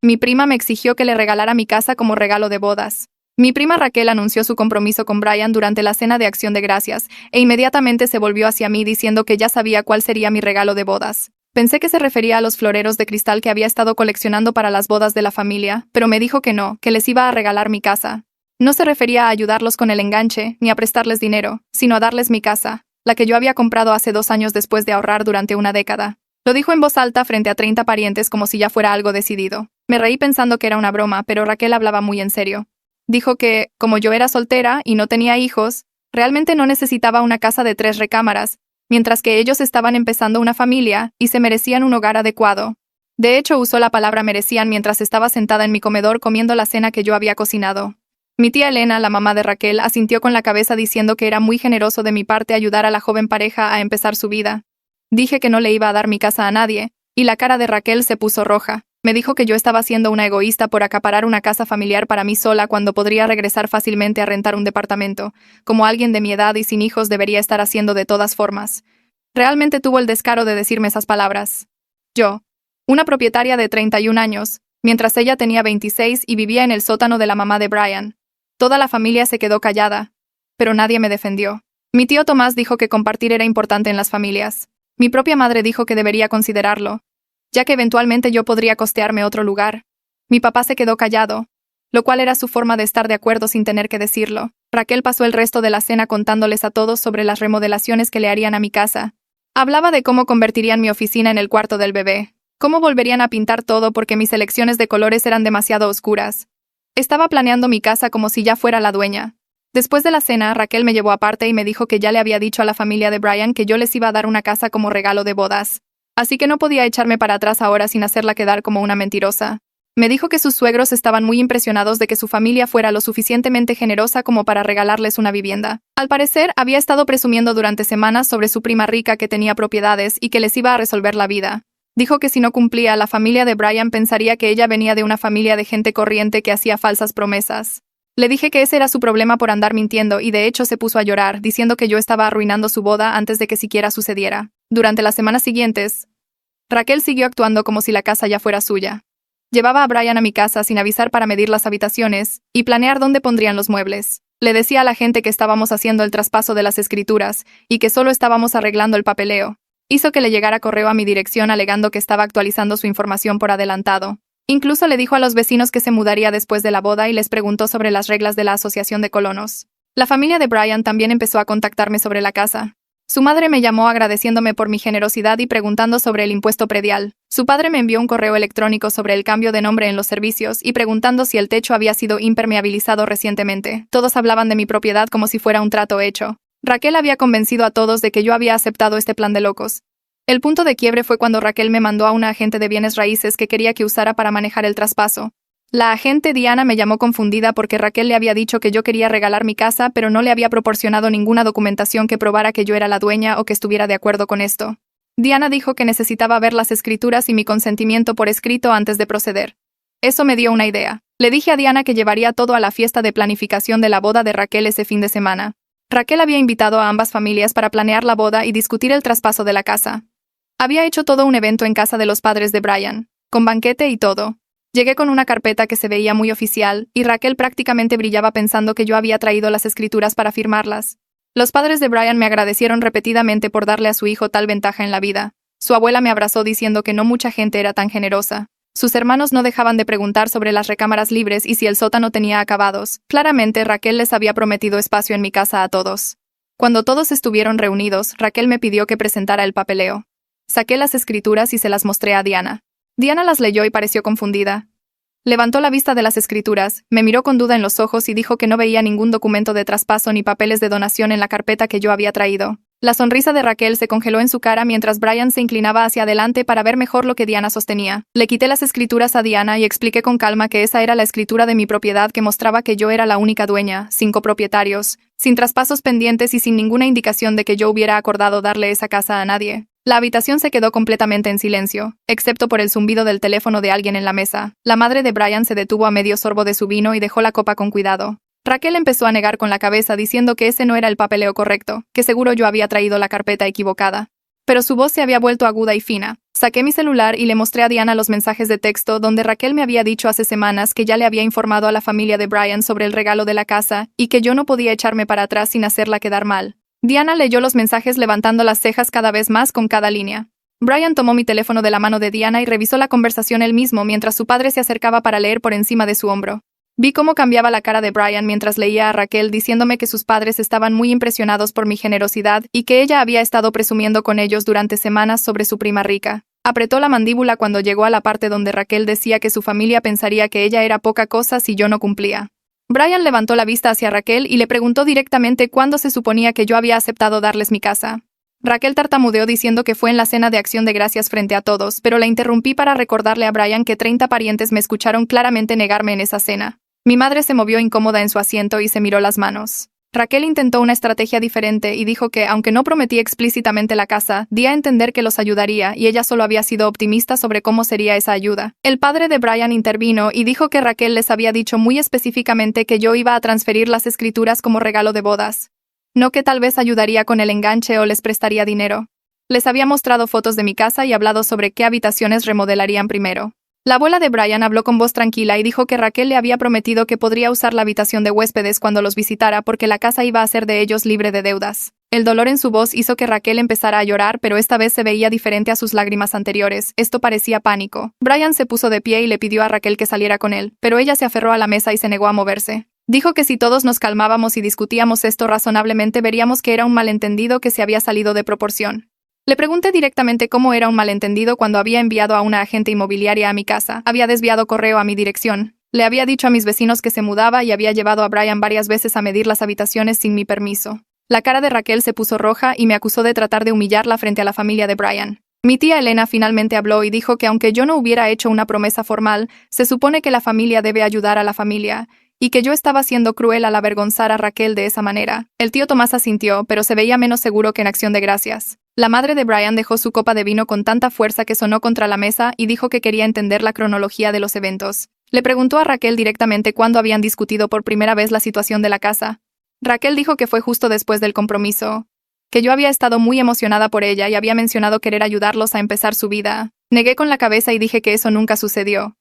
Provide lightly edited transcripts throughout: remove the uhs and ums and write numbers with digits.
Mi prima me exigió que le regalara mi casa como regalo de bodas. Mi prima Raquel anunció su compromiso con Brian durante la cena de Acción de Gracias, e inmediatamente se volvió hacia mí diciendo que ya sabía cuál sería mi regalo de bodas. Pensé que se refería a los floreros de cristal que había estado coleccionando para las bodas de la familia, pero me dijo que no, que les iba a regalar mi casa. No se refería a ayudarlos con el enganche, ni a prestarles dinero, sino a darles mi casa, la que yo había comprado hace 2 años después de ahorrar durante una década. Lo dijo en voz alta frente a 30 parientes como si ya fuera algo decidido. Me reí pensando que era una broma, pero Raquel hablaba muy en serio. Dijo que, como yo era soltera y no tenía hijos, realmente no necesitaba una casa de 3 recámaras, mientras que ellos estaban empezando una familia y se merecían un hogar adecuado. De hecho, usó la palabra merecían mientras estaba sentada en mi comedor comiendo la cena que yo había cocinado. Mi tía Elena, la mamá de Raquel, asintió con la cabeza diciendo que era muy generoso de mi parte ayudar a la joven pareja a empezar su vida. Dije que no le iba a dar mi casa a nadie, y la cara de Raquel se puso roja. Me dijo que yo estaba siendo una egoísta por acaparar una casa familiar para mí sola cuando podría regresar fácilmente a rentar un departamento, como alguien de mi edad y sin hijos debería estar haciendo de todas formas. Realmente tuvo el descaro de decirme esas palabras. Yo, una propietaria de 31 años, mientras ella tenía 26 y vivía en el sótano de la mamá de Brian. Toda la familia se quedó callada, pero nadie me defendió. Mi tío Tomás dijo que compartir era importante en las familias. Mi propia madre dijo que debería considerarlo, ya que eventualmente yo podría costearme otro lugar. Mi papá se quedó callado, lo cual era su forma de estar de acuerdo sin tener que decirlo. Raquel pasó el resto de la cena contándoles a todos sobre las remodelaciones que le harían a mi casa. Hablaba de cómo convertirían mi oficina en el cuarto del bebé, cómo volverían a pintar todo porque mis elecciones de colores eran demasiado oscuras. Estaba planeando mi casa como si ya fuera la dueña. Después de la cena, Raquel me llevó aparte y me dijo que ya le había dicho a la familia de Brian que yo les iba a dar una casa como regalo de bodas. Así que no podía echarme para atrás ahora sin hacerla quedar como una mentirosa. Me dijo que sus suegros estaban muy impresionados de que su familia fuera lo suficientemente generosa como para regalarles una vivienda. Al parecer, había estado presumiendo durante semanas sobre su prima rica que tenía propiedades y que les iba a resolver la vida. Dijo que si no cumplía, la familia de Brian pensaría que ella venía de una familia de gente corriente que hacía falsas promesas. Le dije que ese era su problema por andar mintiendo y de hecho se puso a llorar, diciendo que yo estaba arruinando su boda antes de que siquiera sucediera. Durante las semanas siguientes, Raquel siguió actuando como si la casa ya fuera suya. Llevaba a Brian a mi casa sin avisar para medir las habitaciones y planear dónde pondrían los muebles. Le decía a la gente que estábamos haciendo el traspaso de las escrituras y que solo estábamos arreglando el papeleo. Hizo que le llegara correo a mi dirección alegando que estaba actualizando su información por adelantado. Incluso le dijo a los vecinos que se mudaría después de la boda y les preguntó sobre las reglas de la Asociación de Colonos. La familia de Brian también empezó a contactarme sobre la casa. Su madre me llamó agradeciéndome por mi generosidad y preguntando sobre el impuesto predial. Su padre me envió un correo electrónico sobre el cambio de nombre en los servicios y preguntando si el techo había sido impermeabilizado recientemente. Todos hablaban de mi propiedad como si fuera un trato hecho. Raquel había convencido a todos de que yo había aceptado este plan de locos. El punto de quiebre fue cuando Raquel me mandó a una agente de bienes raíces que quería que usara para manejar el traspaso. La agente Diana me llamó confundida porque Raquel le había dicho que yo quería regalar mi casa, pero no le había proporcionado ninguna documentación que probara que yo era la dueña o que estuviera de acuerdo con esto. Diana dijo que necesitaba ver las escrituras y mi consentimiento por escrito antes de proceder. Eso me dio una idea. Le dije a Diana que llevaría todo a la fiesta de planificación de la boda de Raquel ese fin de semana. Raquel había invitado a ambas familias para planear la boda y discutir el traspaso de la casa. Había hecho todo un evento en casa de los padres de Brian, con banquete y todo. Llegué con una carpeta que se veía muy oficial, y Raquel prácticamente brillaba pensando que yo había traído las escrituras para firmarlas. Los padres de Brian me agradecieron repetidamente por darle a su hijo tal ventaja en la vida. Su abuela me abrazó diciendo que no mucha gente era tan generosa. Sus hermanos no dejaban de preguntar sobre las recámaras libres y si el sótano tenía acabados. Claramente Raquel les había prometido espacio en mi casa a todos. Cuando todos estuvieron reunidos, Raquel me pidió que presentara el papeleo. Saqué las escrituras y se las mostré a Diana. Diana las leyó y pareció confundida. Levantó la vista de las escrituras, me miró con duda en los ojos y dijo que no veía ningún documento de traspaso ni papeles de donación en la carpeta que yo había traído. La sonrisa de Raquel se congeló en su cara mientras Brian se inclinaba hacia adelante para ver mejor lo que Diana sostenía. Le quité las escrituras a Diana y expliqué con calma que esa era la escritura de mi propiedad que mostraba que yo era la única dueña, sin copropietarios, sin traspasos pendientes y sin ninguna indicación de que yo hubiera acordado darle esa casa a nadie. La habitación se quedó completamente en silencio, excepto por el zumbido del teléfono de alguien en la mesa. La madre de Brian se detuvo a medio sorbo de su vino y dejó la copa con cuidado. Raquel empezó a negar con la cabeza diciendo que ese no era el papeleo correcto, que seguro yo había traído la carpeta equivocada. Pero su voz se había vuelto aguda y fina. Saqué mi celular y le mostré a Diana los mensajes de texto donde Raquel me había dicho hace semanas que ya le había informado a la familia de Brian sobre el regalo de la casa y que yo no podía echarme para atrás sin hacerla quedar mal. Diana leyó los mensajes levantando las cejas cada vez más con cada línea. Brian tomó mi teléfono de la mano de Diana y revisó la conversación él mismo mientras su padre se acercaba para leer por encima de su hombro. Vi cómo cambiaba la cara de Brian mientras leía a Raquel diciéndome que sus padres estaban muy impresionados por mi generosidad y que ella había estado presumiendo con ellos durante semanas sobre su prima rica. Apretó la mandíbula cuando llegó a la parte donde Raquel decía que su familia pensaría que ella era poca cosa si yo no cumplía. Brian levantó la vista hacia Raquel y le preguntó directamente cuándo se suponía que yo había aceptado darles mi casa. Raquel tartamudeó diciendo que fue en la cena de acción de gracias frente a todos, pero la interrumpí para recordarle a Brian que 30 parientes me escucharon claramente negarme en esa cena. Mi madre se movió incómoda en su asiento y se miró las manos. Raquel intentó una estrategia diferente y dijo que, aunque no prometía explícitamente la casa, di a entender que los ayudaría y ella solo había sido optimista sobre cómo sería esa ayuda. El padre de Brian intervino y dijo que Raquel les había dicho muy específicamente que yo iba a transferir las escrituras como regalo de bodas. No que tal vez ayudaría con el enganche o les prestaría dinero. Les había mostrado fotos de mi casa y hablado sobre qué habitaciones remodelarían primero. La abuela de Brian habló con voz tranquila y dijo que Raquel le había prometido que podría usar la habitación de huéspedes cuando los visitara porque la casa iba a ser de ellos libre de deudas. El dolor en su voz hizo que Raquel empezara a llorar, pero esta vez se veía diferente a sus lágrimas anteriores. Esto parecía pánico. Brian se puso de pie y le pidió a Raquel que saliera con él, pero ella se aferró a la mesa y se negó a moverse. Dijo que si todos nos calmábamos y discutíamos esto razonablemente veríamos que era un malentendido que se había salido de proporción. Le pregunté directamente cómo era un malentendido cuando había enviado a una agente inmobiliaria a mi casa, había desviado correo a mi dirección, le había dicho a mis vecinos que se mudaba y había llevado a Brian varias veces a medir las habitaciones sin mi permiso. La cara de Raquel se puso roja y me acusó de tratar de humillarla frente a la familia de Brian. Mi tía Elena finalmente habló y dijo que aunque yo no hubiera hecho una promesa formal, se supone que la familia debe ayudar a la familia, y que yo estaba siendo cruel al avergonzar a Raquel de esa manera. El tío Tomás asintió, pero se veía menos seguro que en acción de gracias. La madre de Brian dejó su copa de vino con tanta fuerza que sonó contra la mesa y dijo que quería entender la cronología de los eventos. Le preguntó a Raquel directamente cuándo habían discutido por primera vez la situación de la casa. Raquel dijo que fue justo después del compromiso, que yo había estado muy emocionada por ella y había mencionado querer ayudarlos a empezar su vida. Negué con la cabeza y dije que eso nunca sucedió.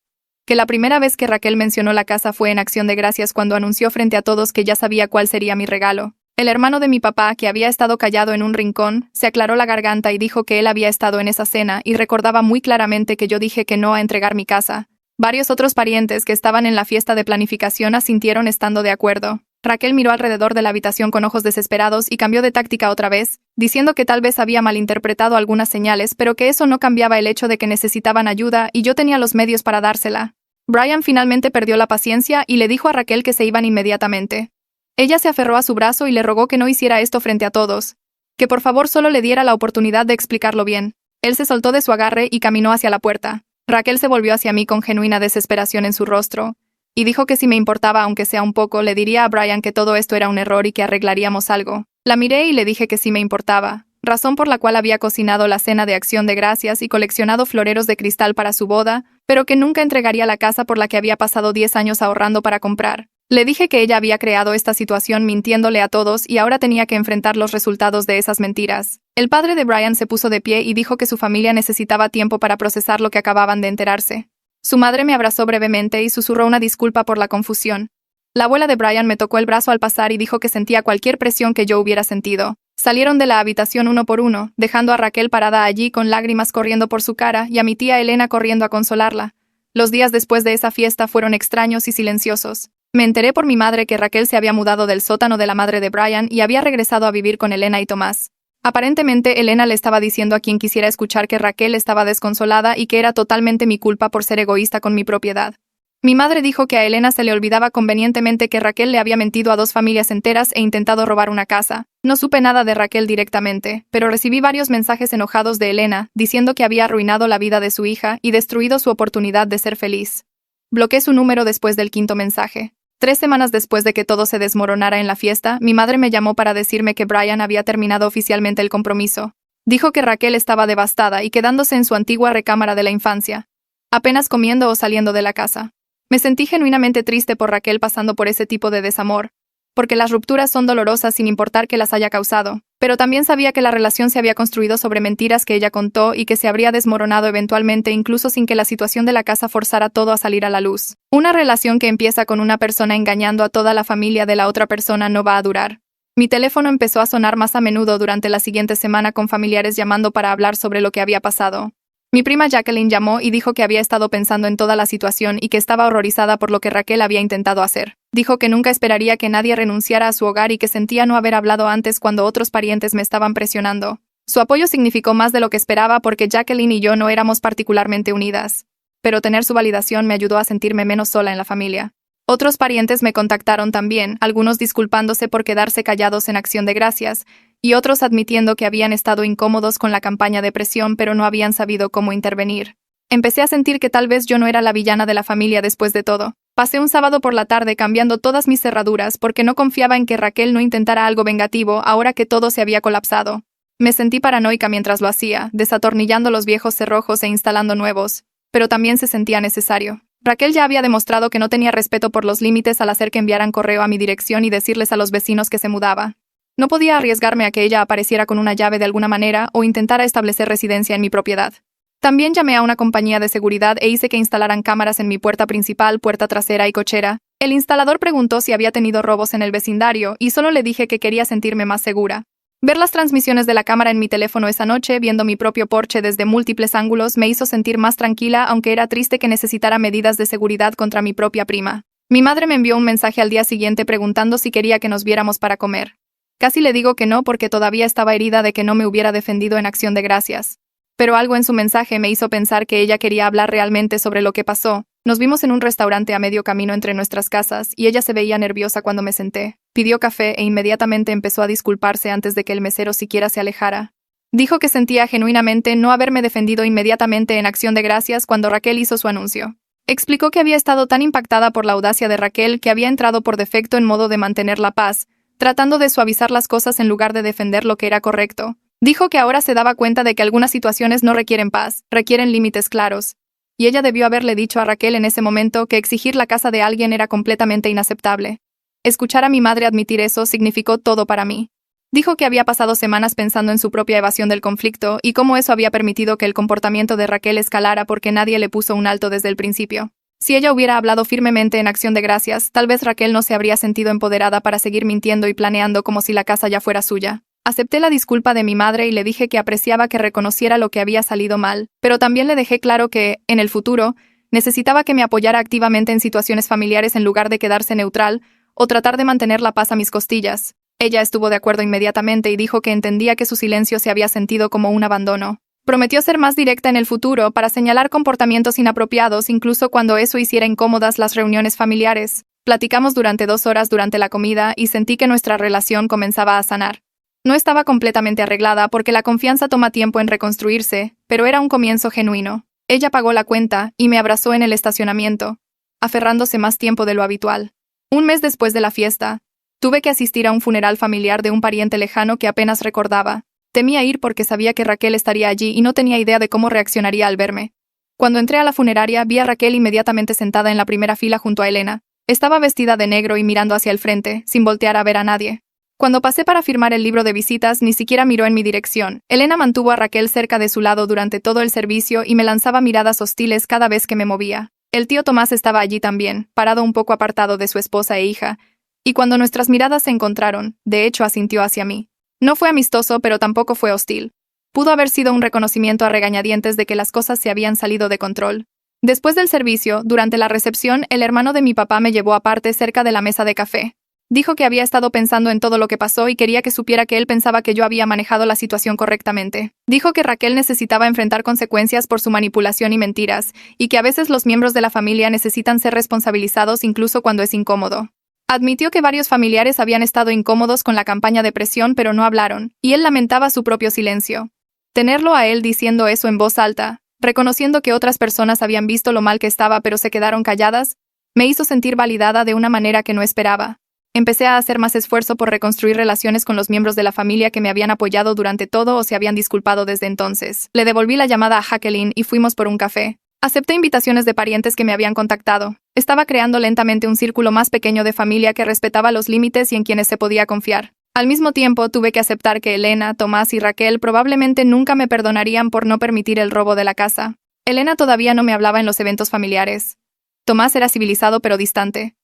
Que la primera vez que Raquel mencionó la casa fue en acción de gracias cuando anunció frente a todos que ya sabía cuál sería mi regalo. El hermano de mi papá, que había estado callado en un rincón, se aclaró la garganta y dijo que él había estado en esa cena y recordaba muy claramente que yo dije que no a entregar mi casa. Varios otros parientes que estaban en la fiesta de planificación asintieron estando de acuerdo. Raquel miró alrededor de la habitación con ojos desesperados y cambió de táctica otra vez, diciendo que tal vez había malinterpretado algunas señales, pero que eso no cambiaba el hecho de que necesitaban ayuda y yo tenía los medios para dársela. Brian finalmente perdió la paciencia y le dijo a Raquel que se iban inmediatamente. Ella se aferró a su brazo y le rogó que no hiciera esto frente a todos, que por favor solo le diera la oportunidad de explicarlo bien. Él se soltó de su agarre y caminó hacia la puerta. Raquel se volvió hacia mí con genuina desesperación en su rostro, y dijo que si me importaba aunque sea un poco, le diría a Brian que todo esto era un error y que arreglaríamos algo. La miré y le dije que sí me importaba, razón por la cual había cocinado la cena de acción de gracias y coleccionado floreros de cristal para su boda, pero que nunca entregaría la casa por la que había pasado 10 años ahorrando para comprar. Le dije que ella había creado esta situación mintiéndole a todos y ahora tenía que enfrentar los resultados de esas mentiras. El padre de Brian se puso de pie y dijo que su familia necesitaba tiempo para procesar lo que acababan de enterarse. Su madre me abrazó brevemente y susurró una disculpa por la confusión. La abuela de Brian me tocó el brazo al pasar y dijo que sentía cualquier presión que yo hubiera sentido. Salieron de la habitación uno por uno, dejando a Raquel parada allí con lágrimas corriendo por su cara y a mi tía Elena corriendo a consolarla. Los días después de esa fiesta fueron extraños y silenciosos. Me enteré por mi madre que Raquel se había mudado del sótano de la madre de Brian y había regresado a vivir con Elena y Tomás. Aparentemente, Elena le estaba diciendo a quien quisiera escuchar que Raquel estaba desconsolada y que era totalmente mi culpa por ser egoísta con mi propiedad. Mi madre dijo que a Elena se le olvidaba convenientemente que Raquel le había mentido a 2 familias enteras e intentado robar una casa. No supe nada de Raquel directamente, pero recibí varios mensajes enojados de Elena, diciendo que había arruinado la vida de su hija y destruido su oportunidad de ser feliz. Bloqueé su número después del 5.º mensaje. 3 semanas después de que todo se desmoronara en la fiesta, mi madre me llamó para decirme que Brian había terminado oficialmente el compromiso. Dijo que Raquel estaba devastada y quedándose en su antigua recámara de la infancia, apenas comiendo o saliendo de la casa. Me sentí genuinamente triste por Raquel pasando por ese tipo de desamor, porque las rupturas son dolorosas sin importar que las haya causado. Pero también sabía que la relación se había construido sobre mentiras que ella contó y que se habría desmoronado eventualmente incluso sin que la situación de la casa forzara todo a salir a la luz. Una relación que empieza con una persona engañando a toda la familia de la otra persona no va a durar. Mi teléfono empezó a sonar más a menudo durante la siguiente semana con familiares llamando para hablar sobre lo que había pasado. Mi prima Jacqueline llamó y dijo que había estado pensando en toda la situación y que estaba horrorizada por lo que Raquel había intentado hacer. Dijo que nunca esperaría que nadie renunciara a su hogar y que sentía no haber hablado antes cuando otros parientes me estaban presionando. Su apoyo significó más de lo que esperaba porque Jacqueline y yo no éramos particularmente unidas. Pero tener su validación me ayudó a sentirme menos sola en la familia. Otros parientes me contactaron también, algunos disculpándose por quedarse callados en acción de gracias, y otros admitiendo que habían estado incómodos con la campaña de presión pero no habían sabido cómo intervenir. Empecé a sentir que tal vez yo no era la villana de la familia después de todo. Pasé un sábado por la tarde cambiando todas mis cerraduras porque no confiaba en que Raquel no intentara algo vengativo ahora que todo se había colapsado. Me sentí paranoica mientras lo hacía, desatornillando los viejos cerrojos e instalando nuevos, pero también se sentía necesario. Raquel ya había demostrado que no tenía respeto por los límites al hacer que enviaran correo a mi dirección y decirles a los vecinos que se mudaba. No podía arriesgarme a que ella apareciera con una llave de alguna manera o intentara establecer residencia en mi propiedad. También llamé a una compañía de seguridad e hice que instalaran cámaras en mi puerta principal, puerta trasera y cochera. El instalador preguntó si había tenido robos en el vecindario y solo le dije que quería sentirme más segura. Ver las transmisiones de la cámara en mi teléfono esa noche, viendo mi propio porche desde múltiples ángulos, me hizo sentir más tranquila, aunque era triste que necesitara medidas de seguridad contra mi propia prima. Mi madre me envió un mensaje al día siguiente preguntando si quería que nos viéramos para comer. Casi le digo que no porque todavía estaba herida de que no me hubiera defendido en acción de gracias. Pero algo en su mensaje me hizo pensar que ella quería hablar realmente sobre lo que pasó. Nos vimos en un restaurante a medio camino entre nuestras casas y ella se veía nerviosa cuando me senté. Pidió café e inmediatamente empezó a disculparse antes de que el mesero siquiera se alejara. Dijo que sentía genuinamente no haberme defendido inmediatamente en acción de gracias cuando Raquel hizo su anuncio. Explicó que había estado tan impactada por la audacia de Raquel que había entrado por defecto en modo de mantener la paz, tratando de suavizar las cosas en lugar de defender lo que era correcto. Dijo que ahora se daba cuenta de que algunas situaciones no requieren paz, requieren límites claros. Y ella debió haberle dicho a Raquel en ese momento que exigir la casa de alguien era completamente inaceptable. Escuchar a mi madre admitir eso significó todo para mí. Dijo que había pasado semanas pensando en su propia evasión del conflicto y cómo eso había permitido que el comportamiento de Raquel escalara porque nadie le puso un alto desde el principio. Si ella hubiera hablado firmemente en acción de gracias, tal vez Raquel no se habría sentido empoderada para seguir mintiendo y planeando como si la casa ya fuera suya. Acepté la disculpa de mi madre y le dije que apreciaba que reconociera lo que había salido mal, pero también le dejé claro que, en el futuro, necesitaba que me apoyara activamente en situaciones familiares en lugar de quedarse neutral o tratar de mantener la paz a mis costillas. Ella estuvo de acuerdo inmediatamente y dijo que entendía que su silencio se había sentido como un abandono. Prometió ser más directa en el futuro para señalar comportamientos inapropiados incluso cuando eso hiciera incómodas las reuniones familiares. Platicamos durante 2 horas durante la comida y sentí que nuestra relación comenzaba a sanar. No estaba completamente arreglada porque la confianza toma tiempo en reconstruirse, pero era un comienzo genuino. Ella pagó la cuenta y me abrazó en el estacionamiento, aferrándose más tiempo de lo habitual. Un mes después de la fiesta, tuve que asistir a un funeral familiar de un pariente lejano que apenas recordaba. Temía ir porque sabía que Raquel estaría allí y no tenía idea de cómo reaccionaría al verme. Cuando entré a la funeraria, vi a Raquel inmediatamente sentada en la primera fila junto a Elena. Estaba vestida de negro y mirando hacia el frente, sin voltear a ver a nadie. Cuando pasé para firmar el libro de visitas, ni siquiera miró en mi dirección. Elena mantuvo a Raquel cerca de su lado durante todo el servicio y me lanzaba miradas hostiles cada vez que me movía. El tío Tomás estaba allí también, parado un poco apartado de su esposa e hija, y cuando nuestras miradas se encontraron, de hecho asintió hacia mí. No fue amistoso, pero tampoco fue hostil. Pudo haber sido un reconocimiento a regañadientes de que las cosas se habían salido de control. Después del servicio, durante la recepción, el hermano de mi papá me llevó aparte cerca de la mesa de café. Dijo que había estado pensando en todo lo que pasó y quería que supiera que él pensaba que yo había manejado la situación correctamente. Dijo que Raquel necesitaba enfrentar consecuencias por su manipulación y mentiras, y que a veces los miembros de la familia necesitan ser responsabilizados incluso cuando es incómodo. Admitió que varios familiares habían estado incómodos con la campaña de presión pero no hablaron, y él lamentaba su propio silencio. Tenerlo a él diciendo eso en voz alta, reconociendo que otras personas habían visto lo mal que estaba pero se quedaron calladas, me hizo sentir validada de una manera que no esperaba. Empecé a hacer más esfuerzo por reconstruir relaciones con los miembros de la familia que me habían apoyado durante todo o se habían disculpado desde entonces. Le devolví la llamada a Jacqueline y fuimos por un café. Acepté invitaciones de parientes que me habían contactado. Estaba creando lentamente un círculo más pequeño de familia que respetaba los límites y en quienes se podía confiar. Al mismo tiempo, tuve que aceptar que Elena, Tomás y Raquel probablemente nunca me perdonarían por no permitir el robo de la casa. Elena todavía no me hablaba en los eventos familiares. Tomás era civilizado pero distante.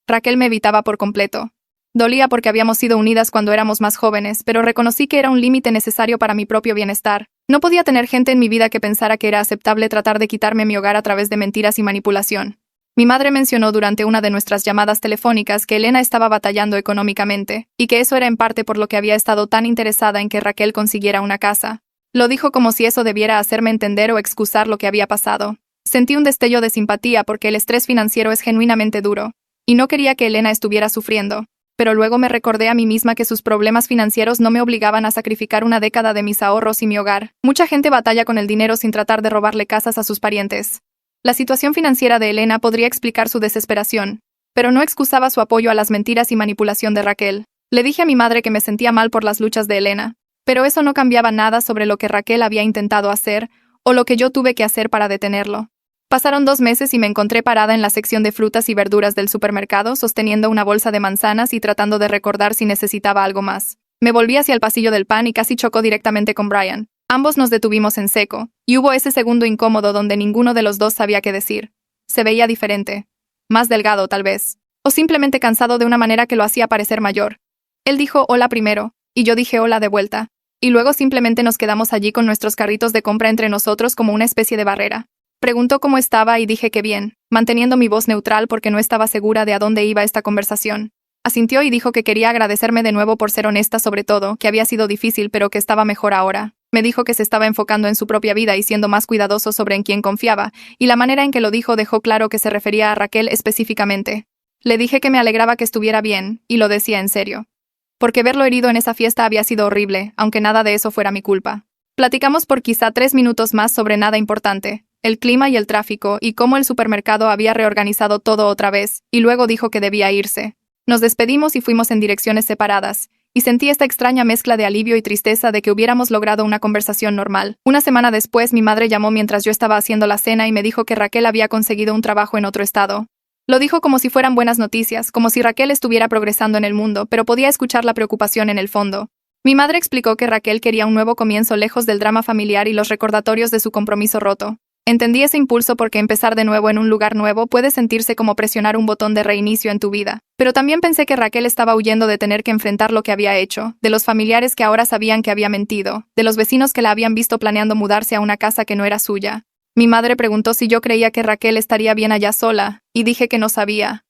Raquel me evitaba por completo. Dolía porque habíamos sido unidas cuando éramos más jóvenes, pero reconocí que era un límite necesario para mi propio bienestar. No podía tener gente en mi vida que pensara que era aceptable tratar de quitarme mi hogar a través de mentiras y manipulación. Mi madre mencionó durante una de nuestras llamadas telefónicas que Elena estaba batallando económicamente, y que eso era en parte por lo que había estado tan interesada en que Raquel consiguiera una casa. Lo dijo como si eso debiera hacerme entender o excusar lo que había pasado. Sentí un destello de simpatía porque el estrés financiero es genuinamente duro, y no quería que Elena estuviera sufriendo. Pero luego me recordé a mí misma que sus problemas financieros no me obligaban a sacrificar una década de mis ahorros y mi hogar. Mucha gente batalla con el dinero sin tratar de robarle casas a sus parientes. La situación financiera de Elena podría explicar su desesperación, pero no excusaba su apoyo a las mentiras y manipulación de Raquel. Le dije a mi madre que me sentía mal por las luchas de Elena, pero eso no cambiaba nada sobre lo que Raquel había intentado hacer o lo que yo tuve que hacer para detenerlo. Pasaron 2 meses y me encontré parada en la sección de frutas y verduras del supermercado, sosteniendo una bolsa de manzanas y tratando de recordar si necesitaba algo más. Me volví hacia el pasillo del pan y casi chocó directamente con Brian. Ambos nos detuvimos en seco, y hubo ese segundo incómodo donde ninguno de los dos sabía qué decir. Se veía diferente. Más delgado, tal vez. O simplemente cansado de una manera que lo hacía parecer mayor. Él dijo hola primero, y yo dije hola de vuelta. Y luego simplemente nos quedamos allí con nuestros carritos de compra entre nosotros como una especie de barrera. Preguntó cómo estaba y dije que bien, manteniendo mi voz neutral porque no estaba segura de a dónde iba esta conversación. Asintió y dijo que quería agradecerme de nuevo por ser honesta sobre todo, que había sido difícil pero que estaba mejor ahora. Me dijo que se estaba enfocando en su propia vida y siendo más cuidadoso sobre en quién confiaba, y la manera en que lo dijo dejó claro que se refería a Raquel específicamente. Le dije que me alegraba que estuviera bien, y lo decía en serio. Porque verlo herido en esa fiesta había sido horrible, aunque nada de eso fuera mi culpa. Platicamos por quizá 3 minutos más sobre nada importante, el clima y el tráfico, y cómo el supermercado había reorganizado todo otra vez, y luego dijo que debía irse. Nos despedimos y fuimos en direcciones separadas, y sentí esta extraña mezcla de alivio y tristeza de que hubiéramos logrado una conversación normal. Una semana después, mi madre llamó mientras yo estaba haciendo la cena y me dijo que Raquel había conseguido un trabajo en otro estado. Lo dijo como si fueran buenas noticias, como si Raquel estuviera progresando en el mundo, pero podía escuchar la preocupación en el fondo. Mi madre explicó que Raquel quería un nuevo comienzo lejos del drama familiar y los recordatorios de su compromiso roto. Entendí ese impulso porque empezar de nuevo en un lugar nuevo puede sentirse como presionar un botón de reinicio en tu vida. Pero también pensé que Raquel estaba huyendo de tener que enfrentar lo que había hecho, de los familiares que ahora sabían que había mentido, de los vecinos que la habían visto planeando mudarse a una casa que no era suya. Mi madre preguntó si yo creía que Raquel estaría bien allá sola, y dije que no sabía.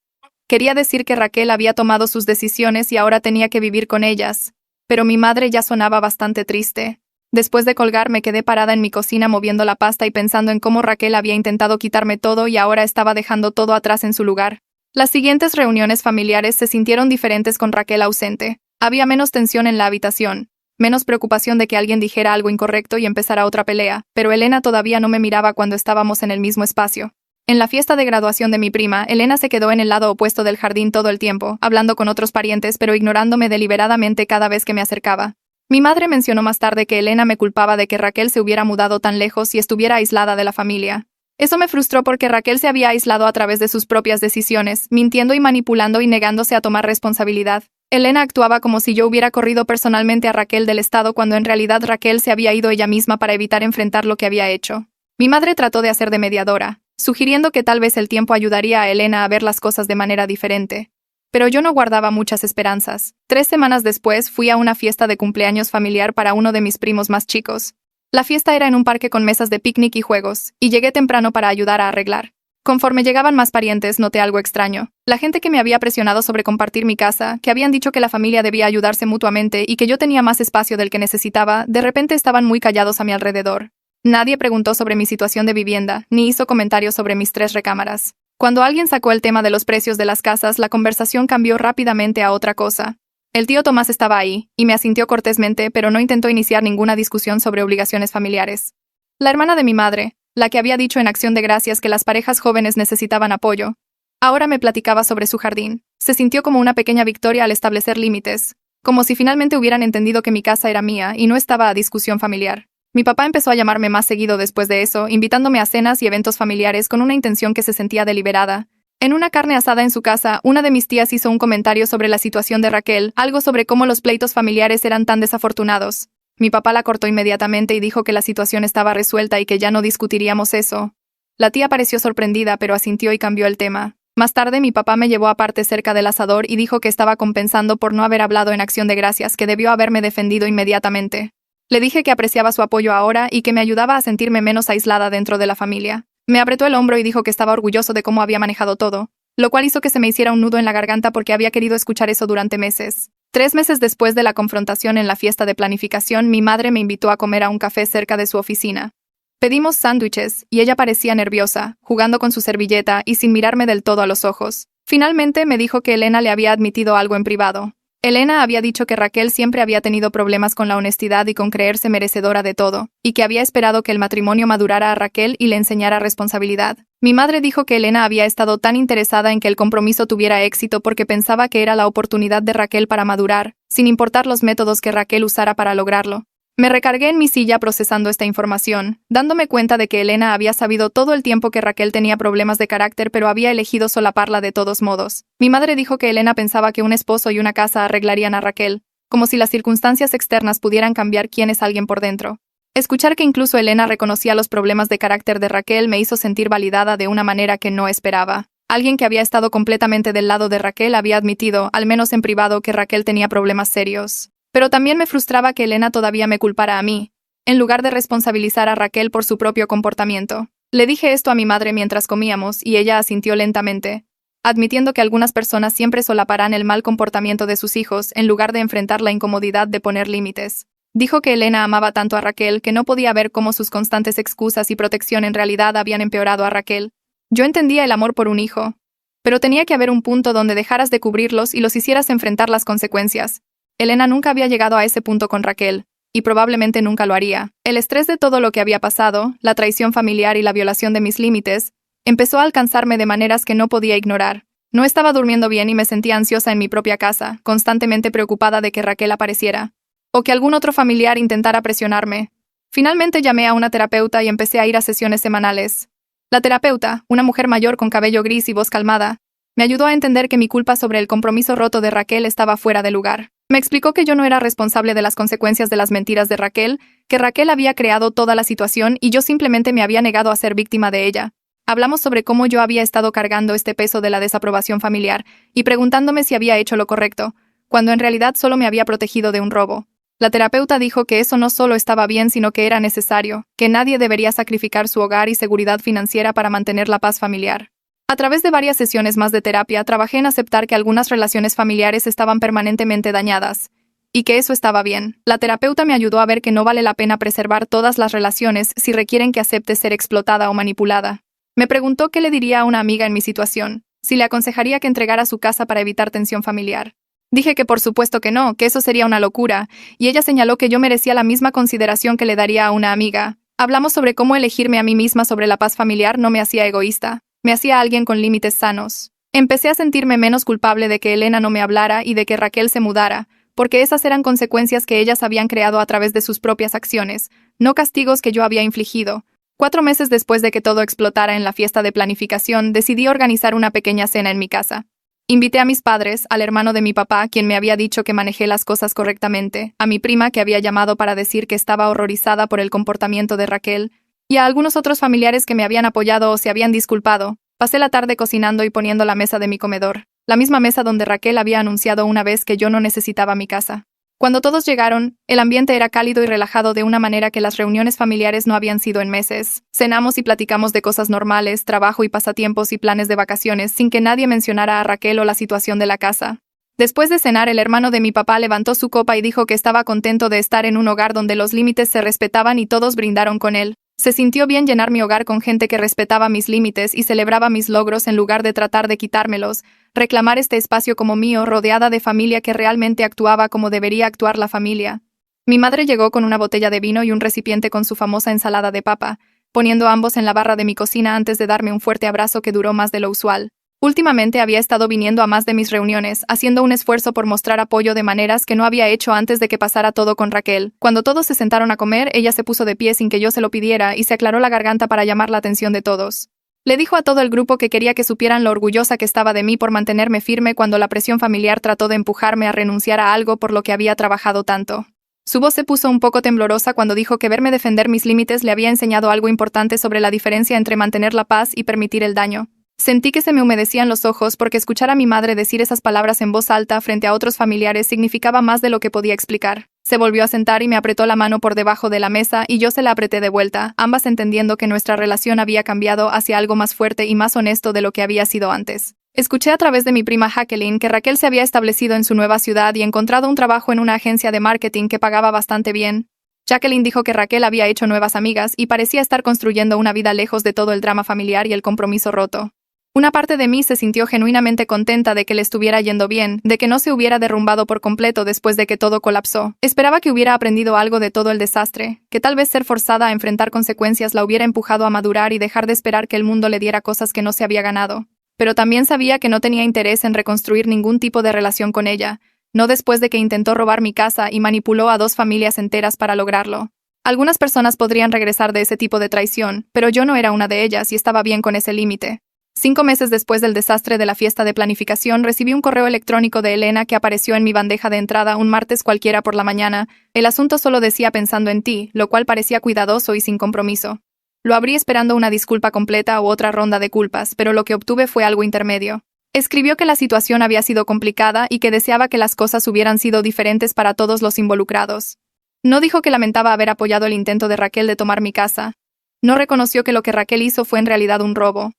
Quería decir que Raquel había tomado sus decisiones y ahora tenía que vivir con ellas, pero mi madre ya sonaba bastante triste. Después de colgar me quedé parada en mi cocina moviendo la pasta y pensando en cómo Raquel había intentado quitarme todo y ahora estaba dejando todo atrás en su lugar. Las siguientes reuniones familiares se sintieron diferentes con Raquel ausente. Había menos tensión en la habitación, menos preocupación de que alguien dijera algo incorrecto y empezara otra pelea, pero Elena todavía no me miraba cuando estábamos en el mismo espacio. En la fiesta de graduación de mi prima, Elena se quedó en el lado opuesto del jardín todo el tiempo, hablando con otros parientes pero ignorándome deliberadamente cada vez que me acercaba. Mi madre mencionó más tarde que Elena me culpaba de que Raquel se hubiera mudado tan lejos y estuviera aislada de la familia. Eso me frustró porque Raquel se había aislado a través de sus propias decisiones, mintiendo y manipulando y negándose a tomar responsabilidad. Elena actuaba como si yo hubiera corrido personalmente a Raquel del estado cuando en realidad Raquel se había ido ella misma para evitar enfrentar lo que había hecho. Mi madre trató de hacer de mediadora, sugiriendo que tal vez el tiempo ayudaría a Elena a ver las cosas de manera diferente. Pero yo no guardaba muchas esperanzas. 3 semanas después fui a una fiesta de cumpleaños familiar para uno de mis primos más chicos. La fiesta era en un parque con mesas de picnic y juegos, y llegué temprano para ayudar a arreglar. Conforme llegaban más parientes, noté algo extraño. La gente que me había presionado sobre compartir mi casa, que habían dicho que la familia debía ayudarse mutuamente y que yo tenía más espacio del que necesitaba, de repente estaban muy callados a mi alrededor. Nadie preguntó sobre mi situación de vivienda, ni hizo comentarios sobre mis 3 recámaras. Cuando alguien sacó el tema de los precios de las casas, la conversación cambió rápidamente a otra cosa. El tío Tomás estaba ahí, y me asintió cortésmente, pero no intentó iniciar ninguna discusión sobre obligaciones familiares. La hermana de mi madre, la que había dicho en Acción de Gracias que las parejas jóvenes necesitaban apoyo, ahora me platicaba sobre su jardín. Se sintió como una pequeña victoria al establecer límites, como si finalmente hubieran entendido que mi casa era mía y no estaba a discusión familiar. Mi papá empezó a llamarme más seguido después de eso, invitándome a cenas y eventos familiares con una intención que se sentía deliberada. En una carne asada en su casa, una de mis tías hizo un comentario sobre la situación de Raquel, algo sobre cómo los pleitos familiares eran tan desafortunados. Mi papá la cortó inmediatamente y dijo que la situación estaba resuelta y que ya no discutiríamos eso. La tía pareció sorprendida, pero asintió y cambió el tema. Más tarde mi papá me llevó aparte cerca del asador y dijo que estaba compensando por no haber hablado en Acción de Gracias, que debió haberme defendido inmediatamente. Le dije que apreciaba su apoyo ahora y que me ayudaba a sentirme menos aislada dentro de la familia. Me apretó el hombro y dijo que estaba orgulloso de cómo había manejado todo, lo cual hizo que se me hiciera un nudo en la garganta porque había querido escuchar eso durante meses. 3 meses después de la confrontación en la fiesta de planificación, mi madre me invitó a comer a un café cerca de su oficina. Pedimos sándwiches, y ella parecía nerviosa, jugando con su servilleta y sin mirarme del todo a los ojos. Finalmente me dijo que Elena le había admitido algo en privado. Elena había dicho que Raquel siempre había tenido problemas con la honestidad y con creerse merecedora de todo, y que había esperado que el matrimonio madurara a Raquel y le enseñara responsabilidad. Mi madre dijo que Elena había estado tan interesada en que el compromiso tuviera éxito porque pensaba que era la oportunidad de Raquel para madurar, sin importar los métodos que Raquel usara para lograrlo. Me recargué en mi silla procesando esta información, dándome cuenta de que Elena había sabido todo el tiempo que Raquel tenía problemas de carácter pero había elegido solaparla de todos modos. Mi madre dijo que Elena pensaba que un esposo y una casa arreglarían a Raquel, como si las circunstancias externas pudieran cambiar quién es alguien por dentro. Escuchar que incluso Elena reconocía los problemas de carácter de Raquel me hizo sentir validada de una manera que no esperaba. Alguien que había estado completamente del lado de Raquel había admitido, al menos en privado, que Raquel tenía problemas serios. Pero también me frustraba que Elena todavía me culpara a mí, en lugar de responsabilizar a Raquel por su propio comportamiento. Le dije esto a mi madre mientras comíamos y ella asintió lentamente, admitiendo que algunas personas siempre solaparán el mal comportamiento de sus hijos en lugar de enfrentar la incomodidad de poner límites. Dijo que Elena amaba tanto a Raquel que no podía ver cómo sus constantes excusas y protección en realidad habían empeorado a Raquel. Yo entendía el amor por un hijo, pero tenía que haber un punto donde dejaras de cubrirlos y los hicieras enfrentar las consecuencias. Elena nunca había llegado a ese punto con Raquel, y probablemente nunca lo haría. El estrés de todo lo que había pasado, la traición familiar y la violación de mis límites, empezó a alcanzarme de maneras que no podía ignorar. No estaba durmiendo bien y me sentía ansiosa en mi propia casa, constantemente preocupada de que Raquel apareciera, o que algún otro familiar intentara presionarme. Finalmente llamé a una terapeuta y empecé a ir a sesiones semanales. La terapeuta, una mujer mayor con cabello gris y voz calmada, me ayudó a entender que mi culpa sobre el compromiso roto de Raquel estaba fuera de lugar. Me explicó que yo no era responsable de las consecuencias de las mentiras de Raquel, que Raquel había creado toda la situación y yo simplemente me había negado a ser víctima de ella. Hablamos sobre cómo yo había estado cargando este peso de la desaprobación familiar y preguntándome si había hecho lo correcto, cuando en realidad solo me había protegido de un robo. La terapeuta dijo que eso no solo estaba bien, sino que era necesario, que nadie debería sacrificar su hogar y seguridad financiera para mantener la paz familiar. A través de varias sesiones más de terapia, trabajé en aceptar que algunas relaciones familiares estaban permanentemente dañadas, y que eso estaba bien. La terapeuta me ayudó a ver que no vale la pena preservar todas las relaciones si requieren que acepte ser explotada o manipulada. Me preguntó qué le diría a una amiga en mi situación, si le aconsejaría que entregara su casa para evitar tensión familiar. Dije que por supuesto que no, que eso sería una locura, y ella señaló que yo merecía la misma consideración que le daría a una amiga. Hablamos sobre cómo elegirme a mí misma sobre la paz familiar no me hacía egoísta. Me hacía alguien con límites sanos. Empecé a sentirme menos culpable de que Elena no me hablara y de que Raquel se mudara, porque esas eran consecuencias que ellas habían creado a través de sus propias acciones, no castigos que yo había infligido. 4 meses después de que todo explotara en la fiesta de planificación, decidí organizar una pequeña cena en mi casa. Invité a mis padres, al hermano de mi papá, quien me había dicho que manejé las cosas correctamente, a mi prima que había llamado para decir que estaba horrorizada por el comportamiento de Raquel, y a algunos otros familiares que me habían apoyado o se habían disculpado. Pasé la tarde cocinando y poniendo la mesa de mi comedor, la misma mesa donde Raquel había anunciado una vez que yo no necesitaba mi casa. Cuando todos llegaron, el ambiente era cálido y relajado de una manera que las reuniones familiares no habían sido en meses. Cenamos y platicamos de cosas normales, trabajo y pasatiempos y planes de vacaciones, sin que nadie mencionara a Raquel o la situación de la casa. Después de cenar, el hermano de mi papá levantó su copa y dijo que estaba contento de estar en un hogar donde los límites se respetaban y todos brindaron con él. Se sintió bien llenar mi hogar con gente que respetaba mis límites y celebraba mis logros en lugar de tratar de quitármelos, reclamar este espacio como mío, rodeada de familia que realmente actuaba como debería actuar la familia. Mi madre llegó con una botella de vino y un recipiente con su famosa ensalada de papa, poniendo ambos en la barra de mi cocina antes de darme un fuerte abrazo que duró más de lo usual. Últimamente había estado viniendo a más de mis reuniones, haciendo un esfuerzo por mostrar apoyo de maneras que no había hecho antes de que pasara todo con Raquel. Cuando todos se sentaron a comer, ella se puso de pie sin que yo se lo pidiera y se aclaró la garganta para llamar la atención de todos. Le dijo a todo el grupo que quería que supieran lo orgullosa que estaba de mí por mantenerme firme cuando la presión familiar trató de empujarme a renunciar a algo por lo que había trabajado tanto. Su voz se puso un poco temblorosa cuando dijo que verme defender mis límites le había enseñado algo importante sobre la diferencia entre mantener la paz y permitir el daño. Sentí que se me humedecían los ojos porque escuchar a mi madre decir esas palabras en voz alta frente a otros familiares significaba más de lo que podía explicar. Se volvió a sentar y me apretó la mano por debajo de la mesa y yo se la apreté de vuelta, ambas entendiendo que nuestra relación había cambiado hacia algo más fuerte y más honesto de lo que había sido antes. Escuché a través de mi prima Jacqueline que Raquel se había establecido en su nueva ciudad y encontrado un trabajo en una agencia de marketing que pagaba bastante bien. Jacqueline dijo que Raquel había hecho nuevas amigas y parecía estar construyendo una vida lejos de todo el drama familiar y el compromiso roto. Una parte de mí se sintió genuinamente contenta de que le estuviera yendo bien, de que no se hubiera derrumbado por completo después de que todo colapsó. Esperaba que hubiera aprendido algo de todo el desastre, que tal vez ser forzada a enfrentar consecuencias la hubiera empujado a madurar y dejar de esperar que el mundo le diera cosas que no se había ganado. Pero también sabía que no tenía interés en reconstruir ningún tipo de relación con ella, no después de que intentó robar mi casa y manipuló a 2 familias enteras para lograrlo. Algunas personas podrían regresar de ese tipo de traición, pero yo no era una de ellas y estaba bien con ese límite. 5 meses después del desastre de la fiesta de planificación, recibí un correo electrónico de Elena que apareció en mi bandeja de entrada un martes cualquiera por la mañana. El asunto solo decía pensando en ti, lo cual parecía cuidadoso y sin compromiso. Lo abrí esperando una disculpa completa u otra ronda de culpas, pero lo que obtuve fue algo intermedio. Escribió que la situación había sido complicada y que deseaba que las cosas hubieran sido diferentes para todos los involucrados. No dijo que lamentaba haber apoyado el intento de Raquel de tomar mi casa. No reconoció que lo que Raquel hizo fue en realidad un robo.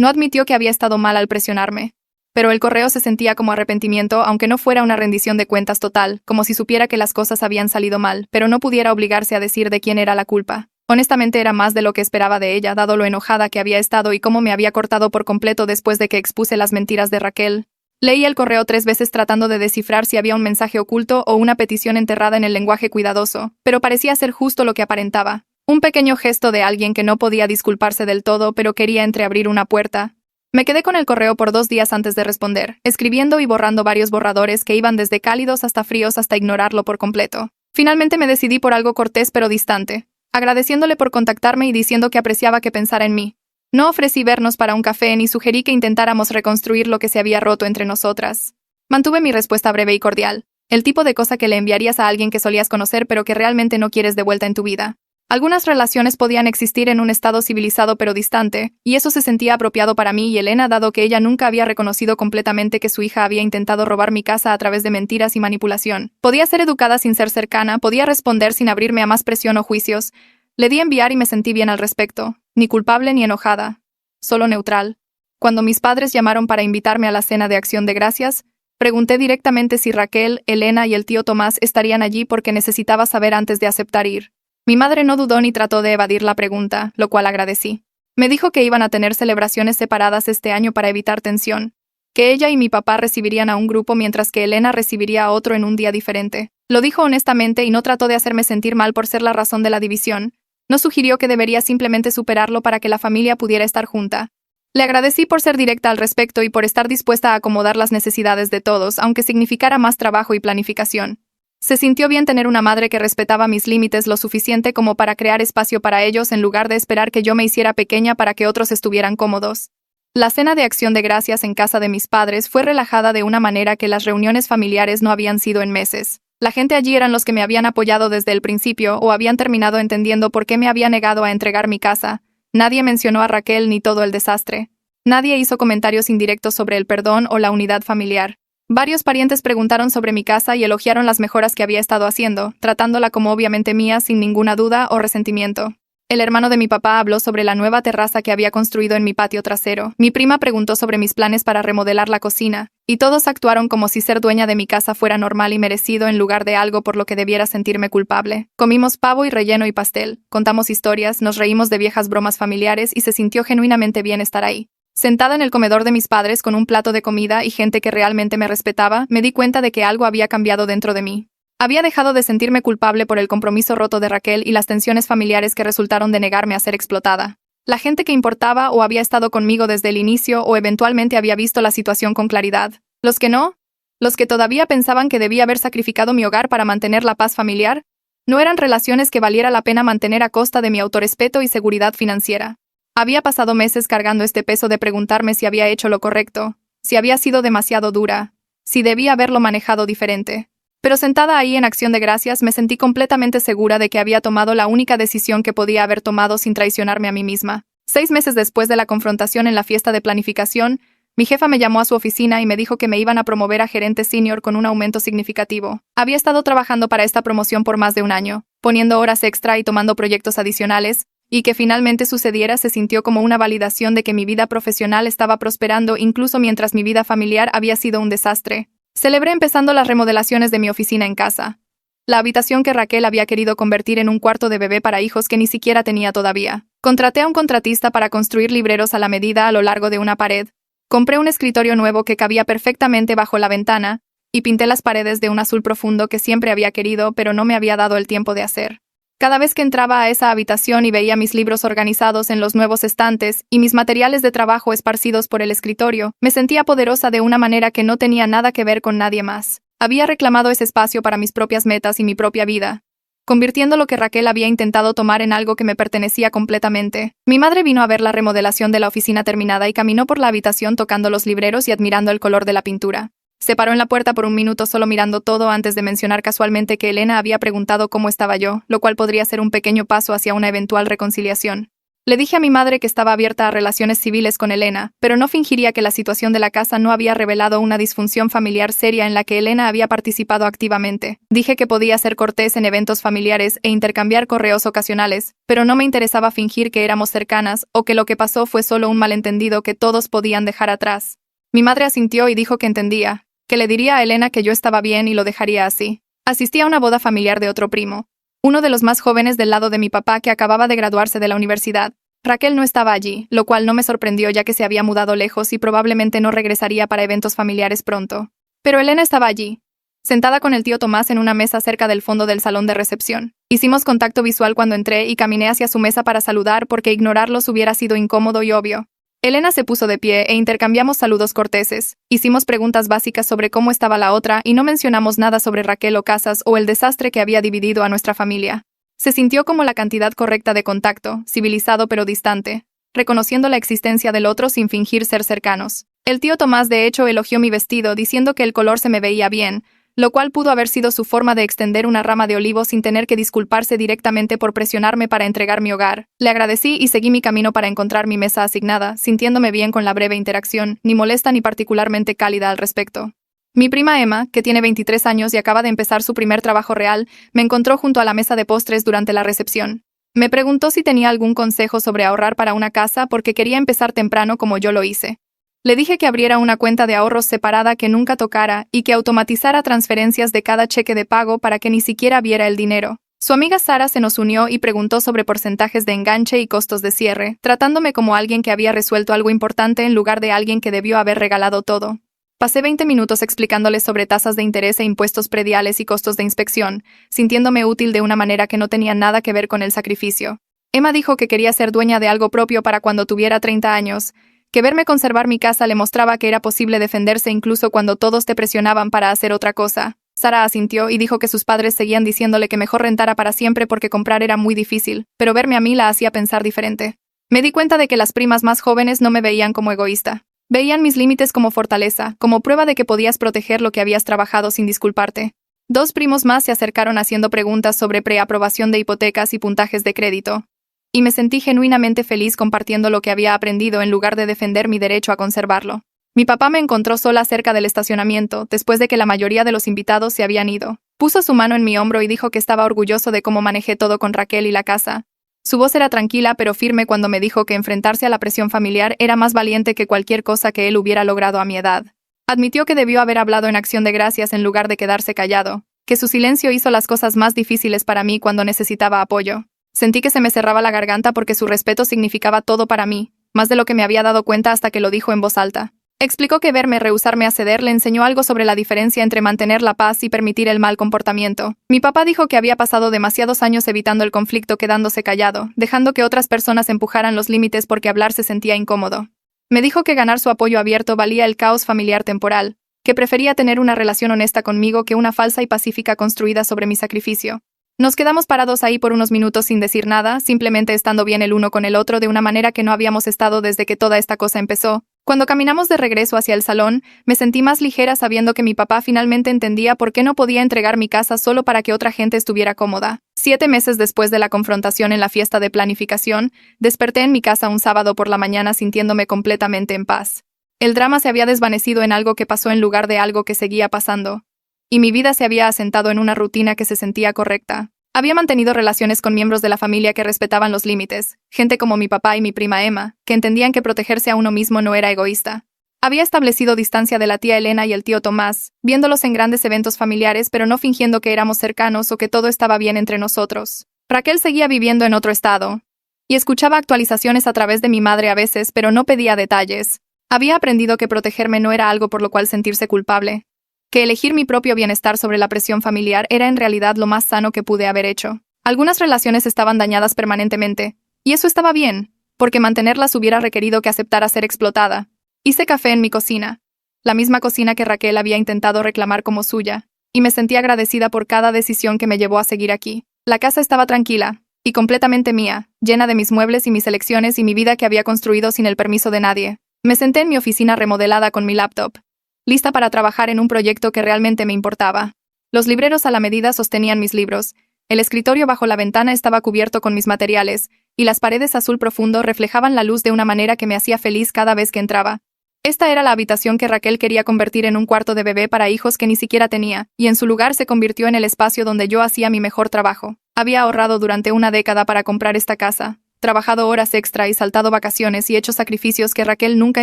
No admitió que había estado mal al presionarme. Pero el correo se sentía como arrepentimiento, aunque no fuera una rendición de cuentas total, como si supiera que las cosas habían salido mal, pero no pudiera obligarse a decir de quién era la culpa. Honestamente era más de lo que esperaba de ella, dado lo enojada que había estado y cómo me había cortado por completo después de que expuse las mentiras de Raquel. Leí el correo 3 veces tratando de descifrar si había un mensaje oculto o una petición enterrada en el lenguaje cuidadoso, pero parecía ser justo lo que aparentaba. Un pequeño gesto de alguien que no podía disculparse del todo, pero quería entreabrir una puerta. Me quedé con el correo por 2 días antes de responder, escribiendo y borrando varios borradores que iban desde cálidos hasta fríos hasta ignorarlo por completo. Finalmente me decidí por algo cortés pero distante, agradeciéndole por contactarme y diciendo que apreciaba que pensara en mí. No ofrecí vernos para un café ni sugerí que intentáramos reconstruir lo que se había roto entre nosotras. Mantuve mi respuesta breve y cordial, el tipo de cosa que le enviarías a alguien que solías conocer pero que realmente no quieres de vuelta en tu vida. Algunas relaciones podían existir en un estado civilizado pero distante, y eso se sentía apropiado para mí y Elena dado que ella nunca había reconocido completamente que su hija había intentado robar mi casa a través de mentiras y manipulación. Podía ser educada sin ser cercana, podía responder sin abrirme a más presión o juicios. Le di enviar y me sentí bien al respecto, ni culpable ni enojada, solo neutral. Cuando mis padres llamaron para invitarme a la cena de Acción de Gracias, pregunté directamente si Raquel, Elena y el tío Tomás estarían allí porque necesitaba saber antes de aceptar ir. Mi madre no dudó ni trató de evadir la pregunta, lo cual agradecí. Me dijo que iban a tener celebraciones separadas este año para evitar tensión, que ella y mi papá recibirían a un grupo mientras que Elena recibiría a otro en un día diferente. Lo dijo honestamente y no trató de hacerme sentir mal por ser la razón de la división. No sugirió que debería simplemente superarlo para que la familia pudiera estar junta. Le agradecí por ser directa al respecto y por estar dispuesta a acomodar las necesidades de todos, aunque significara más trabajo y planificación. Se sintió bien tener una madre que respetaba mis límites lo suficiente como para crear espacio para ellos en lugar de esperar que yo me hiciera pequeña para que otros estuvieran cómodos. La cena de Acción de Gracias en casa de mis padres fue relajada de una manera que las reuniones familiares no habían sido en meses. La gente allí eran los que me habían apoyado desde el principio o habían terminado entendiendo por qué me había negado a entregar mi casa. Nadie mencionó a Raquel ni todo el desastre. Nadie hizo comentarios indirectos sobre el perdón o la unidad familiar. Varios parientes preguntaron sobre mi casa y elogiaron las mejoras que había estado haciendo, tratándola como obviamente mía sin ninguna duda o resentimiento. El hermano de mi papá habló sobre la nueva terraza que había construido en mi patio trasero. Mi prima preguntó sobre mis planes para remodelar la cocina, y todos actuaron como si ser dueña de mi casa fuera normal y merecido en lugar de algo por lo que debiera sentirme culpable. Comimos pavo y relleno y pastel, contamos historias, nos reímos de viejas bromas familiares y se sintió genuinamente bien estar ahí. Sentada en el comedor de mis padres con un plato de comida y gente que realmente me respetaba, me di cuenta de que algo había cambiado dentro de mí. Había dejado de sentirme culpable por el compromiso roto de Raquel y las tensiones familiares que resultaron de negarme a ser explotada. La gente que importaba o había estado conmigo desde el inicio o eventualmente había visto la situación con claridad. Los que no, los que todavía pensaban que debía haber sacrificado mi hogar para mantener la paz familiar, no eran relaciones que valiera la pena mantener a costa de mi autorrespeto y seguridad financiera. Había pasado meses cargando este peso de preguntarme si había hecho lo correcto, si había sido demasiado dura, si debía haberlo manejado diferente. Pero sentada ahí en Acción de Gracias me sentí completamente segura de que había tomado la única decisión que podía haber tomado sin traicionarme a mí misma. 6 meses después de la confrontación en la fiesta de planificación, mi jefa me llamó a su oficina y me dijo que me iban a promover a gerente senior con un aumento significativo. Había estado trabajando para esta promoción por más de un año, poniendo horas extra y tomando proyectos adicionales, y que finalmente sucediera se sintió como una validación de que mi vida profesional estaba prosperando incluso mientras mi vida familiar había sido un desastre. Celebré empezando las remodelaciones de mi oficina en casa. La habitación que Raquel había querido convertir en un cuarto de bebé para hijos que ni siquiera tenía todavía. Contraté a un contratista para construir libreros a la medida a lo largo de una pared. Compré un escritorio nuevo que cabía perfectamente bajo la ventana, y pinté las paredes de un azul profundo que siempre había querido pero no me había dado el tiempo de hacer. Cada vez que entraba a esa habitación y veía mis libros organizados en los nuevos estantes y mis materiales de trabajo esparcidos por el escritorio, me sentía poderosa de una manera que no tenía nada que ver con nadie más. Había reclamado ese espacio para mis propias metas y mi propia vida, convirtiendo lo que Raquel había intentado tomar en algo que me pertenecía completamente. Mi madre vino a ver la remodelación de la oficina terminada y caminó por la habitación tocando los libreros y admirando el color de la pintura. Se paró en la puerta por un minuto solo mirando todo antes de mencionar casualmente que Elena había preguntado cómo estaba yo, lo cual podría ser un pequeño paso hacia una eventual reconciliación. Le dije a mi madre que estaba abierta a relaciones civiles con Elena, pero no fingiría que la situación de la casa no había revelado una disfunción familiar seria en la que Elena había participado activamente. Dije que podía ser cortés en eventos familiares e intercambiar correos ocasionales, pero no me interesaba fingir que éramos cercanas o que lo que pasó fue solo un malentendido que todos podían dejar atrás. Mi madre asintió y dijo que entendía, que le diría a Elena que yo estaba bien y lo dejaría así. Asistí a una boda familiar de otro primo, uno de los más jóvenes del lado de mi papá que acababa de graduarse de la universidad. Raquel no estaba allí, lo cual no me sorprendió ya que se había mudado lejos y probablemente no regresaría para eventos familiares pronto. Pero Elena estaba allí, sentada con el tío Tomás en una mesa cerca del fondo del salón de recepción. Hicimos contacto visual cuando entré y caminé hacia su mesa para saludar porque ignorarlos hubiera sido incómodo y obvio. Elena se puso de pie e intercambiamos saludos corteses. Hicimos preguntas básicas sobre cómo estaba la otra y no mencionamos nada sobre Raquel o Casas o el desastre que había dividido a nuestra familia. Se sintió como la cantidad correcta de contacto, civilizado pero distante, reconociendo la existencia del otro sin fingir ser cercanos. El tío Tomás de hecho elogió mi vestido diciendo que el color se me veía bien, lo cual pudo haber sido su forma de extender una rama de olivo sin tener que disculparse directamente por presionarme para entregar mi hogar. Le agradecí y seguí mi camino para encontrar mi mesa asignada, sintiéndome bien con la breve interacción, ni molesta ni particularmente cálida al respecto. Mi prima Emma, que tiene 23 años y acaba de empezar su primer trabajo real, me encontró junto a la mesa de postres durante la recepción. Me preguntó si tenía algún consejo sobre ahorrar para una casa porque quería empezar temprano como yo lo hice. Le dije que abriera una cuenta de ahorros separada que nunca tocara y que automatizara transferencias de cada cheque de pago para que ni siquiera viera el dinero. Su amiga Sara se nos unió y preguntó sobre porcentajes de enganche y costos de cierre, tratándome como alguien que había resuelto algo importante en lugar de alguien que debió haber regalado todo. Pasé 20 minutos explicándoles sobre tasas de interés e impuestos prediales y costos de inspección, sintiéndome útil de una manera que no tenía nada que ver con el sacrificio. Emma dijo que quería ser dueña de algo propio para cuando tuviera 30 años, que verme conservar mi casa le mostraba que era posible defenderse incluso cuando todos te presionaban para hacer otra cosa. Sara asintió y dijo que sus padres seguían diciéndole que mejor rentara para siempre porque comprar era muy difícil, pero verme a mí la hacía pensar diferente. Me di cuenta de que las primas más jóvenes no me veían como egoísta. Veían mis límites como fortaleza, como prueba de que podías proteger lo que habías trabajado sin disculparte. 2 primos más se acercaron haciendo preguntas sobre preaprobación de hipotecas y puntajes de crédito. Y me sentí genuinamente feliz compartiendo lo que había aprendido en lugar de defender mi derecho a conservarlo. Mi papá me encontró sola cerca del estacionamiento, después de que la mayoría de los invitados se habían ido. Puso su mano en mi hombro y dijo que estaba orgulloso de cómo manejé todo con Raquel y la casa. Su voz era tranquila pero firme cuando me dijo que enfrentarse a la presión familiar era más valiente que cualquier cosa que él hubiera logrado a mi edad. Admitió que debió haber hablado en Acción de Gracias en lugar de quedarse callado, que su silencio hizo las cosas más difíciles para mí cuando necesitaba apoyo. Sentí que se me cerraba la garganta porque su respeto significaba todo para mí, más de lo que me había dado cuenta hasta que lo dijo en voz alta. Explicó que verme rehusarme a ceder le enseñó algo sobre la diferencia entre mantener la paz y permitir el mal comportamiento. Mi papá dijo que había pasado demasiados años evitando el conflicto quedándose callado, dejando que otras personas empujaran los límites porque hablar se sentía incómodo. Me dijo que ganar su apoyo abierto valía el caos familiar temporal, que prefería tener una relación honesta conmigo que una falsa y pacífica construida sobre mi sacrificio. Nos quedamos parados ahí por unos minutos sin decir nada, simplemente estando bien el uno con el otro de una manera que no habíamos estado desde que toda esta cosa empezó. Cuando caminamos de regreso hacia el salón, me sentí más ligera sabiendo que mi papá finalmente entendía por qué no podía entregar mi casa solo para que otra gente estuviera cómoda. 7 meses después de la confrontación en la fiesta de planificación, desperté en mi casa un sábado por la mañana sintiéndome completamente en paz. El drama se había desvanecido en algo que pasó en lugar de algo que seguía pasando. Y mi vida se había asentado en una rutina que se sentía correcta. Había mantenido relaciones con miembros de la familia que respetaban los límites, gente como mi papá y mi prima Emma, que entendían que protegerse a uno mismo no era egoísta. Había establecido distancia de la tía Elena y el tío Tomás, viéndolos en grandes eventos familiares pero no fingiendo que éramos cercanos o que todo estaba bien entre nosotros. Raquel seguía viviendo en otro estado, y escuchaba actualizaciones a través de mi madre a veces, pero no pedía detalles. Había aprendido que protegerme no era algo por lo cual sentirse culpable, que elegir mi propio bienestar sobre la presión familiar era en realidad lo más sano que pude haber hecho. Algunas relaciones estaban dañadas permanentemente, y eso estaba bien, porque mantenerlas hubiera requerido que aceptara ser explotada. Hice café en mi cocina, la misma cocina que Raquel había intentado reclamar como suya, y me sentí agradecida por cada decisión que me llevó a seguir aquí. La casa estaba tranquila, y completamente mía, llena de mis muebles y mis elecciones y mi vida que había construido sin el permiso de nadie. Me senté en mi oficina remodelada con mi laptop, lista para trabajar en un proyecto que realmente me importaba. Los libreros a la medida sostenían mis libros, el escritorio bajo la ventana estaba cubierto con mis materiales, y las paredes azul profundo reflejaban la luz de una manera que me hacía feliz cada vez que entraba. Esta era la habitación que Raquel quería convertir en un cuarto de bebé para hijos que ni siquiera tenía, y en su lugar se convirtió en el espacio donde yo hacía mi mejor trabajo. Había ahorrado durante una década para comprar esta casa, trabajado horas extra y saltado vacaciones y hecho sacrificios que Raquel nunca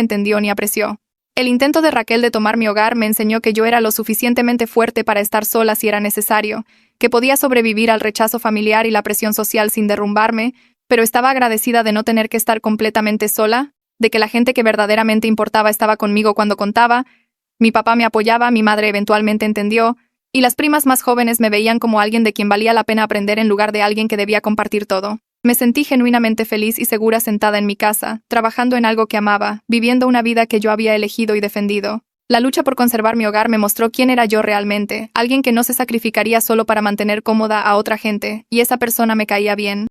entendió ni apreció. El intento de Raquel de tomar mi hogar me enseñó que yo era lo suficientemente fuerte para estar sola si era necesario, que podía sobrevivir al rechazo familiar y la presión social sin derrumbarme, pero estaba agradecida de no tener que estar completamente sola, de que la gente que verdaderamente importaba estaba conmigo cuando contaba, mi papá me apoyaba, mi madre eventualmente entendió, y las primas más jóvenes me veían como alguien de quien valía la pena aprender en lugar de alguien que debía compartir todo. Me sentí genuinamente feliz y segura sentada en mi casa, trabajando en algo que amaba, viviendo una vida que yo había elegido y defendido. La lucha por conservar mi hogar me mostró quién era yo realmente, alguien que no se sacrificaría solo para mantener cómoda a otra gente, y esa persona me caía bien.